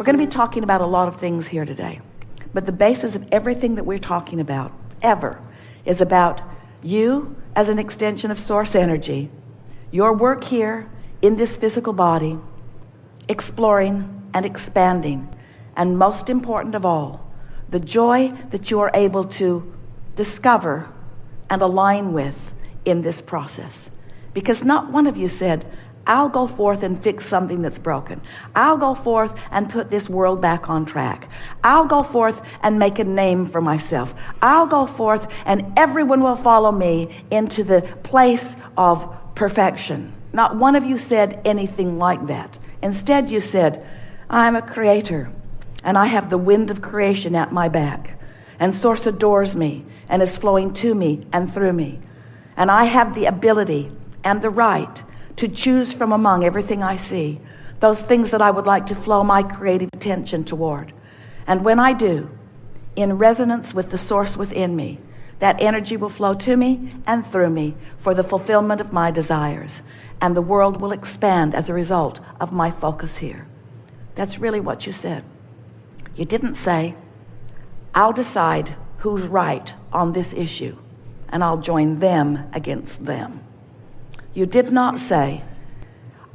We're going to be talking about a lot of things here today, but the basis of everything that we're talking about ever is about you as an extension of source energy, your work here in this physical body, exploring and expanding, and most important of all, the joy that you are able to discover and align with in this process. Because not one of you said, I'll go forth and fix something that's broken. I'll go forth and put this world back on track. I'll go forth and make a name for myself. I'll go forth and everyone will follow me into the place of perfection. Not one of you said anything like that. Instead, you said, I'm a creator and I have the wind of creation at my back, and Source adores me and is flowing to me and through me. And I have the ability and the right to choose from among everything I see, those things that I would like to flow my creative attention toward. And when I do, in resonance with the source within me, that energy will flow to me and through me for the fulfillment of my desires. And the world will expand as a result of my focus here. That's really what you said. You didn't say, I'll decide who's right on this issue, and I'll join them against them. You did not say,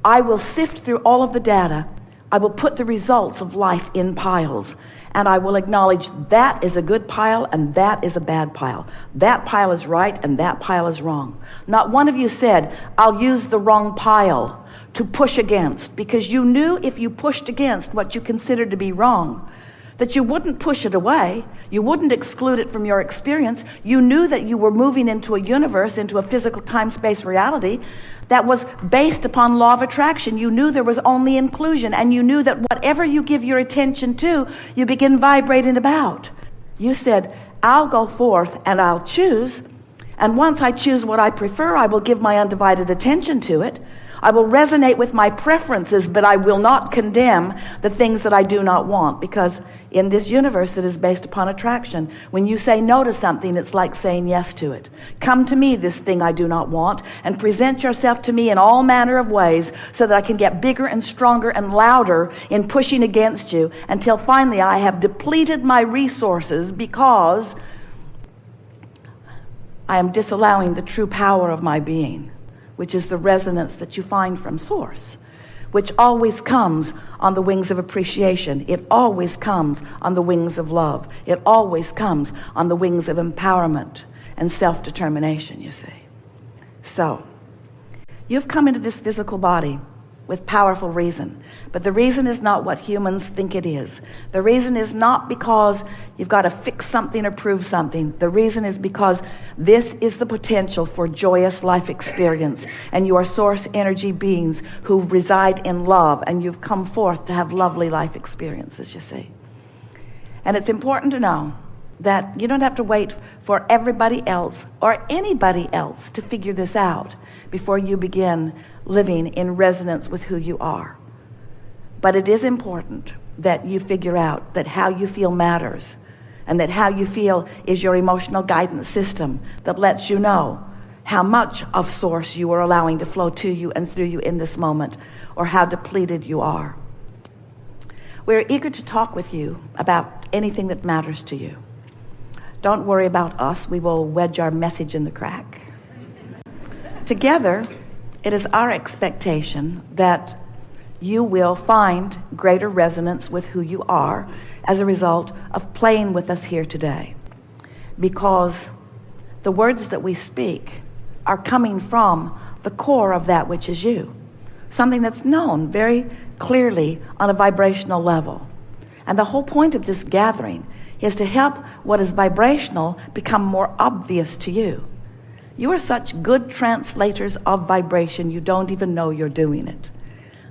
I will sift through all of the data, I will put the results of life in piles, and I will acknowledge that is a good pile and that is a bad pile. That pile is right and that pile is wrong. Not one of you said, I'll use the wrong pile to push against, because you knew if you pushed against what you considered to be wrong, that you wouldn't push it away. You wouldn't exclude it from your experience. You knew that you were moving into a universe, into a physical time-space reality that was based upon law of attraction. You knew there was only inclusion, and you knew that whatever you give your attention to, you begin vibrating about. You said, I'll go forth and I'll choose, and once I choose what I prefer, I will give my undivided attention to it. I will resonate with my preferences, but I will not condemn the things that I do not want, because in this universe that is based upon attraction, when you say no to something, it's like saying yes to it. Come to me, this thing I do not want, and present yourself to me in all manner of ways so that I can get bigger and stronger and louder in pushing against you until finally I have depleted my resources, because I am disallowing the true power of my being, which is the resonance that you find from Source, which always comes on the wings of appreciation. It always comes on the wings of love. It always comes on the wings of empowerment and self-determination, you see. So, you've come into this physical body with powerful reason, but the reason is not what humans think it is. The reason is not because you've got to fix something or prove something. The reason is because this is the potential for joyous life experience, and you are source energy beings who reside in love, and you've come forth to have lovely life experiences, you see. And it's important to know that you don't have to wait for everybody else or anybody else to figure this out before you begin living in resonance with who you are. But it is important that you figure out that how you feel matters, and that how you feel is your emotional guidance system that lets you know how much of Source you are allowing to flow to you and through you in this moment, or how depleted you are. We're eager to talk with you about anything that matters to you. Don't worry about us. We will wedge our message in the crack. Together, it is our expectation that you will find greater resonance with who you are as a result of playing with us here today. Because the words that we speak are coming from the core of that which is you. Something that's known very clearly on a vibrational level. And the whole point of this gathering is to help what is vibrational become more obvious to you. You are such good translators of vibration, you don't even know you're doing it.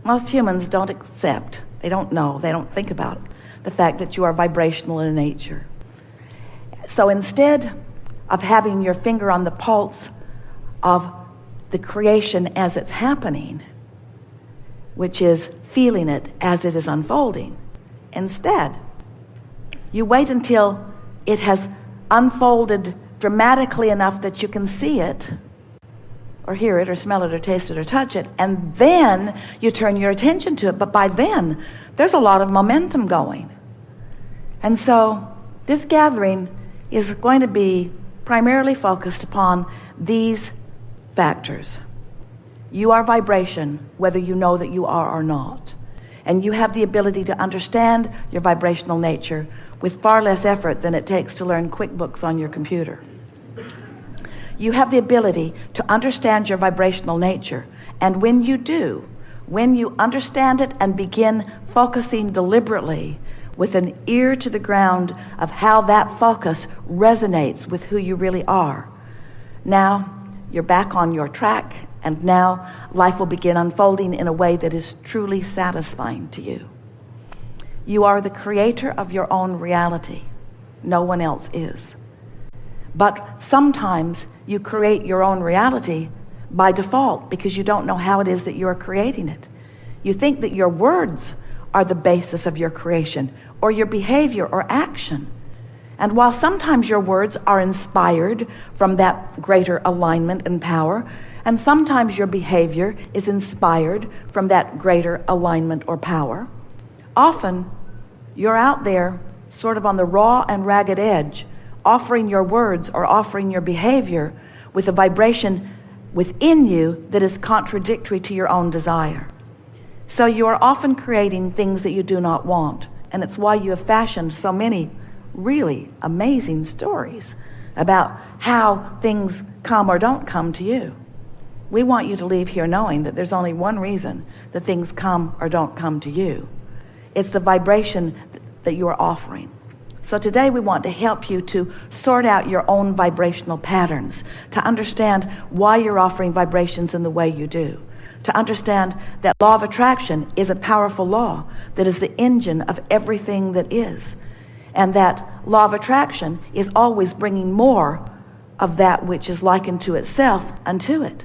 Most humans don't accept, they don't know, they don't think about the fact that you are vibrational in nature. So instead of having your finger on the pulse of the creation as it's happening, which is feeling it as it is unfolding, instead, you wait until it has unfolded dramatically enough that you can see it, or hear it or smell it or taste it or touch it, and then you turn your attention to it. But by then, there's a lot of momentum going. And so this gathering is going to be primarily focused upon these factors. You are vibration, whether you know that you are or not. And you have the ability to understand your vibrational nature with far less effort than it takes to learn QuickBooks on your computer. You have the ability to understand your vibrational nature. And when you do, when you understand it and begin focusing deliberately with an ear to the ground of how that focus resonates with who you really are, now you're back on your track, and now life will begin unfolding in a way that is truly satisfying to you. You are the creator of your own reality. No one else is. But sometimes you create your own reality by default because you don't know how it is that you're creating it. You think that your words are the basis of your creation, or your behavior or action. And while sometimes your words are inspired from that greater alignment and power, and sometimes your behavior is inspired from that greater alignment or power, often you're out there sort of on the raw and ragged edge, offering your words or offering your behavior with a vibration within you that is contradictory to your own desire. So you are often creating things that you do not want. And it's why you have fashioned so many really amazing stories about how things come or don't come to you. We want you to leave here knowing that there's only one reason that things come or don't come to you. It's the vibration that you are offering. So today we want to help you to sort out your own vibrational patterns, to understand why you're offering vibrations in the way you do, to understand that law of attraction is a powerful law that is the engine of everything that is, and that law of attraction is always bringing more of that which is likened to itself unto it.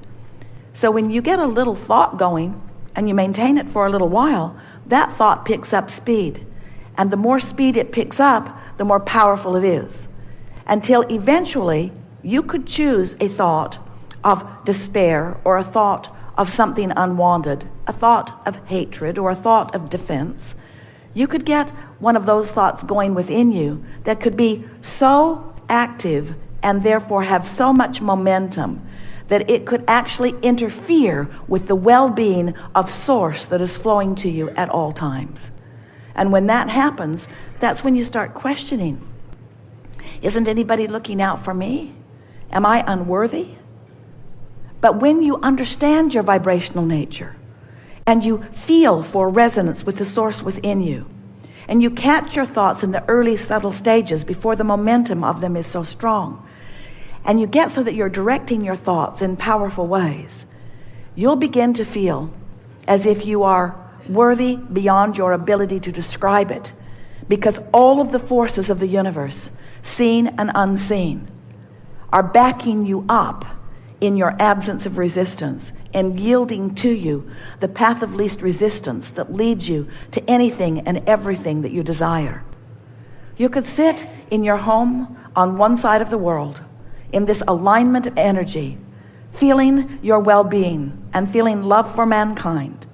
So when you get a little thought going and you maintain it for a little while, that thought picks up speed. And the more speed it picks up, the more powerful it is. Until eventually you could choose a thought of despair, or a thought of something unwanted, a thought of hatred, or a thought of defense. You could get one of those thoughts going within you that could be so active and therefore have so much momentum that it could actually interfere with the well-being of source that is flowing to you at all times. And when that happens, that's when you start questioning, isn't anybody looking out for me? Am I unworthy? But when you understand your vibrational nature and you feel for resonance with the source within you, and you catch your thoughts in the early subtle stages before the momentum of them is so strong, and you get so that you're directing your thoughts in powerful ways, you'll begin to feel as if you are worthy beyond your ability to describe it, because all of the forces of the universe, seen and unseen, are backing you up in your absence of resistance and yielding to you the path of least resistance that leads you to anything and everything that you desire. You could sit in your home on one side of the world in this alignment of energy, feeling your well-being and feeling love for mankind.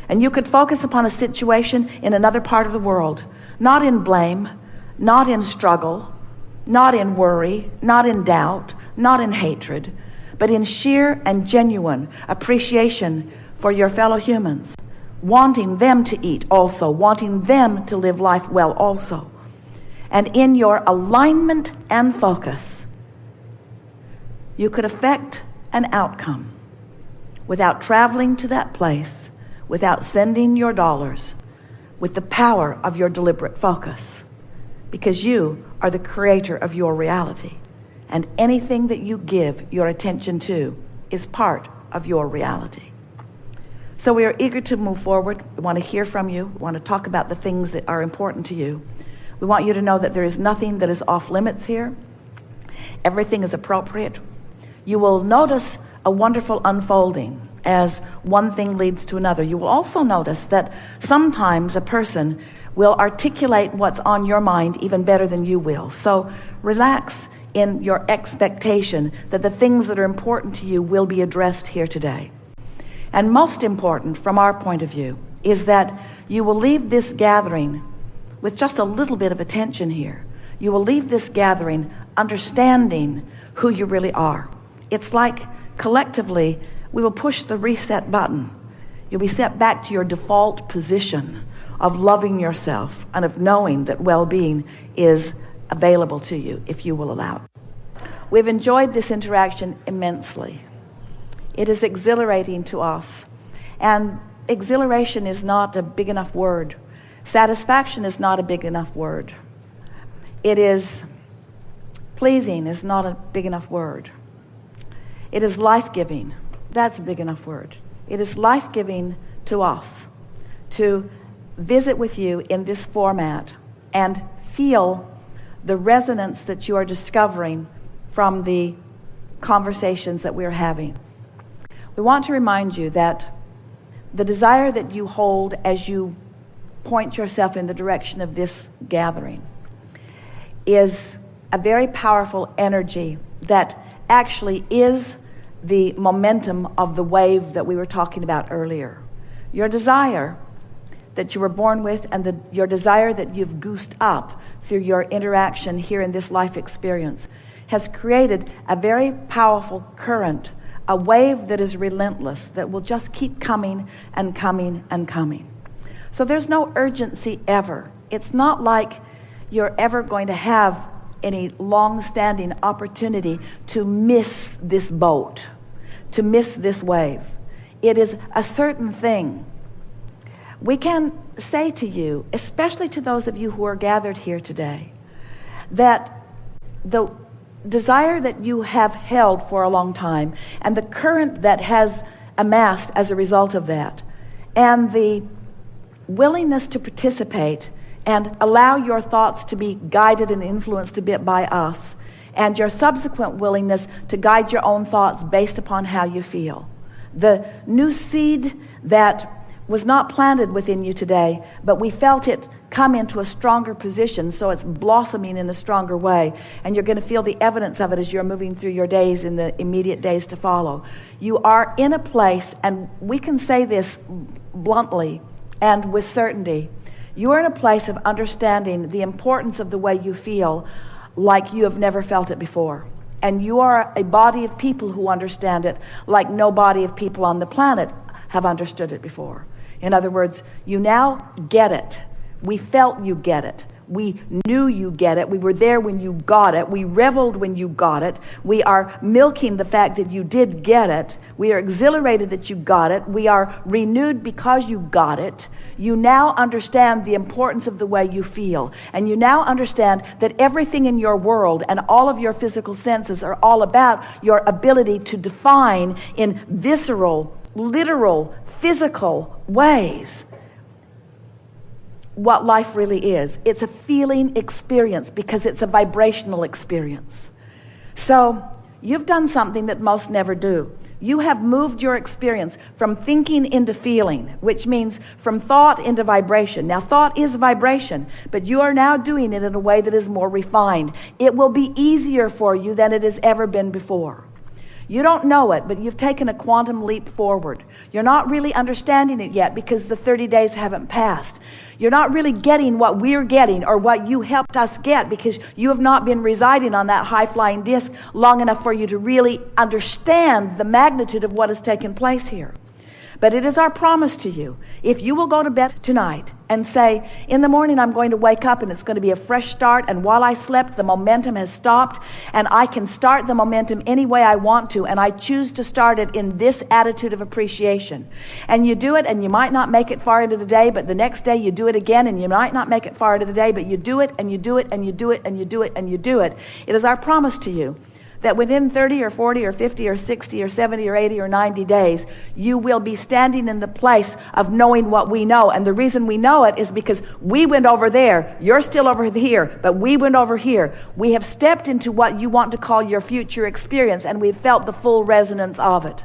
And you could focus upon a situation in another part of the world, not in blame, not in struggle, not in worry, not in doubt, not in hatred, but in sheer and genuine appreciation for your fellow humans, wanting them to eat also, wanting them to live life well also. And in your alignment and focus, you could affect an outcome without traveling to that place, without sending your dollars, with the power of your deliberate focus, because you are the creator of your reality, and anything that you give your attention to is part of your reality. So we are eager to move forward. We want to hear from you. We want to talk about the things that are important to you. We want you to know that there is nothing that is off limits here. Everything is appropriate. You will notice a wonderful unfolding as one thing leads to another. You will also notice that sometimes a person will articulate what's on your mind even better than you will. So relax in your expectation that the things that are important to you will be addressed here today. And most important from our point of view is that you will leave this gathering with just a little bit of attention here. You will leave this gathering understanding who you really are. It's like collectively we will push the reset button. You'll be set back to your default position of loving yourself and of knowing that well-being is available to you if you will allow it. We've enjoyed this interaction immensely. It is exhilarating to us. And exhilaration is not a big enough word. Satisfaction is not a big enough word. It is pleasing is not a big enough word. It is life-giving. That's a big enough word. It is life-giving to us to visit with you in this format and feel the resonance that you are discovering from the conversations that we're having. We want to remind you that the desire that you hold as you point yourself in the direction of this gathering is a very powerful energy that actually is the momentum of the wave that we were talking about earlier. Your desire that you were born with and your desire that you've goosed up through your interaction here in this life experience has created a very powerful current, a wave that is relentless, that will just keep coming and coming and coming. So there's no urgency ever. It's not like you're ever going to have any long-standing opportunity to miss this boat, to miss this wave. It is a certain thing. We can say to you, especially to those of you who are gathered here today, that the desire that you have held for a long time and the current that has amassed as a result of that and the willingness to participate and allow your thoughts to be guided and influenced a bit by us and your subsequent willingness to guide your own thoughts based upon how you feel. The new seed that was not planted within you today, but we felt it come into a stronger position, so it's blossoming in a stronger way, and you're going to feel the evidence of it as you're moving through your days in the immediate days to follow. You are in a place, and we can say this bluntly and with certainty, you are in a place of understanding the importance of the way you feel like you have never felt it before. And you are a body of people who understand it like no body of people on the planet have understood it before. In other words, you now get it. We felt you get it. We knew you get it. We were there when you got it. We reveled when you got it. We are milking the fact that you did get it. We are exhilarated that you got it. We are renewed because you got it. You now understand the importance of the way you feel. And you now understand that everything in your world and all of your physical senses are all about your ability to define in visceral, literal, physical ways what life really is. It's a feeling experience because it's a vibrational experience. So you've done something that most never do. You have moved your experience from thinking into feeling, which means from thought into vibration. Now, thought is vibration, but you are now doing it in a way that is more refined. It will be easier for you than it has ever been before. You don't know it, but you've taken a quantum leap forward. You're not really understanding it yet because the 30 days haven't passed. You're not really getting what we're getting or what you helped us get because you have not been residing on that high-flying disc long enough for you to really understand the magnitude of what has taken place here. But it is our promise to you, if you will go to bed tonight and say, in the morning I'm going to wake up and it's going to be a fresh start, and while I slept the momentum has stopped and I can start the momentum any way I want to, and I choose to start it in this attitude of appreciation. And you do it and you might not make it far into the day, but the next day you do it again and you might not make it far into the day, but you do it and you do it and you do it and you do it and you do it. It is our promise to you that within 30 or 40 or 50 or 60 or 70 or 80 or 90 days, you will be standing in the place of knowing what we know. And the reason we know it is because we went over there. You're still over here, but we went over here. We have stepped into what you want to call your future experience, and we've felt the full resonance of it.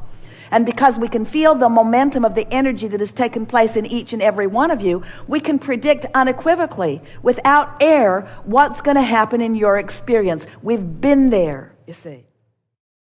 And because we can feel the momentum of the energy that has taken place in each and every one of you, we can predict unequivocally, without error, what's going to happen in your experience. We've been there, you see.